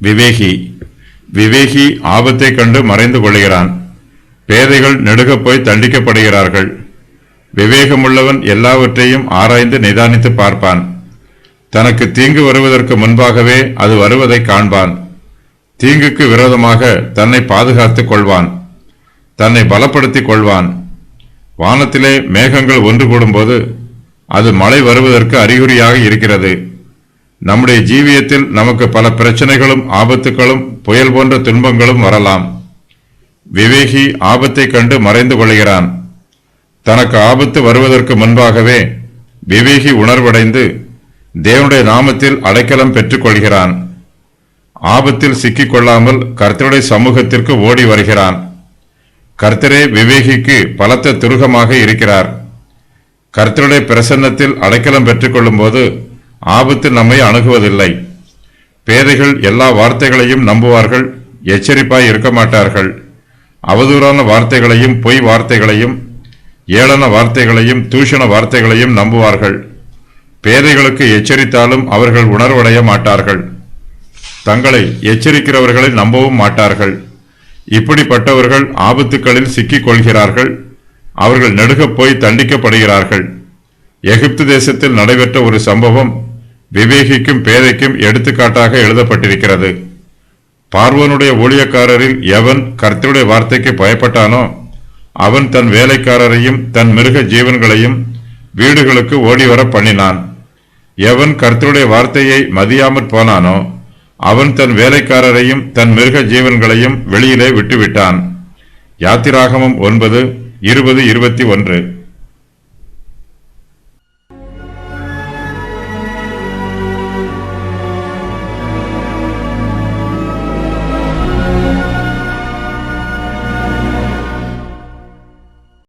விவேகி விவேகி ஆபத்தை கண்டு மறைந்து கொள்கிறான். பேதைகள் நெடுகப் போய் தண்டிக்கப்படுகிறார்கள். விவேகமுள்ளவன் எல்லாவற்றையும் ஆராய்ந்து நிதானித்து பார்ப்பான். தனக்கு தீங்கு வருவதற்கு முன்பாகவே அது வருவதை காண்பான். தீங்குக்கு விரோதமாக தன்னை பாதுகாத்துக் கொள்வான். தன்னை பலப்படுத்திக் கொள்வான். வானத்திலே மேகங்கள் ஒன்று கூடும்போது அது மழை வருவதற்கு அறிகுறியாக இருக்கிறது. நம்முடைய ஜீவியத்தில் நமக்கு பல பிரச்சனைகளும் ஆபத்துகளும் புயல் போன்ற துன்பங்களும் வரலாம். விவேகி ஆபத்தை கண்டு மறைந்து கொள்கிறான். தனக்கு ஆபத்து வருவதற்கு முன்பாகவே விவேகி உணர்வடைந்து தேவனுடைய நாமத்தில் அடைக்கலம் பெற்றுக் கொள்கிறான். ஆபத்தில் சிக்கிக் கொள்ளாமல் கர்த்தருடைய சமூகத்திற்கு ஓடி வருகிறான். கர்த்தரே விவேகிக்கு பலத்த துருகமாக இருக்கிறார். கர்த்தருடைய பிரசன்னத்தில் அடைக்கலம் பெற்றுக் கொள்ளும் போது ஆபத்து நம்மை அணுகுவதில்லை. பேதைகள் எல்லா வார்த்தைகளையும் நம்புவார்கள், எச்சரிப்பாய் இருக்க மாட்டார்கள். அவதூறான வார்த்தைகளையும் பொய் வார்த்தைகளையும் ஏளன வார்த்தைகளையும் தூஷண வார்த்தைகளையும் நம்புவார்கள். பேதைகளுக்கு எச்சரித்தாலும் அவர்கள் உணர்வடைய மாட்டார்கள். தங்களை எச்சரிக்கிறவர்களை நம்பவும் மாட்டார்கள். இப்படிப்பட்டவர்கள் ஆபத்துக்களில் சிக்கிக் கொள்கிறார்கள். அவர்கள் நெடுகப் போய் தண்டிக்கப்படுகிறார்கள். எகிப்து தேசத்தில் நடைபெற்ற ஒரு சம்பவம் விவேகிக்கும் பேதைக்கும் எடுத்துக்காட்டாக எழுதப்பட்டிருக்கிறது. பார்வோனுடைய ஊழியக்காரரில் எவன் கர்த்தருடைய வார்த்தைக்கு பயப்பட்டானோ அவன் தன் வேலைக்காரரையும் தன் மிருக ஜீவன்களையும் வீடுகளுக்கு ஓடிவர பண்ணினான். எவன் கர்த்தருடைய வார்த்தையை மதியாமற் போனானோ அவன் தன் வேலைக்காரரையும் தன் மிருக ஜீவன்களையும் வெளியிலே விட்டுவிட்டான். யாத்திராகமம் 9:20-21.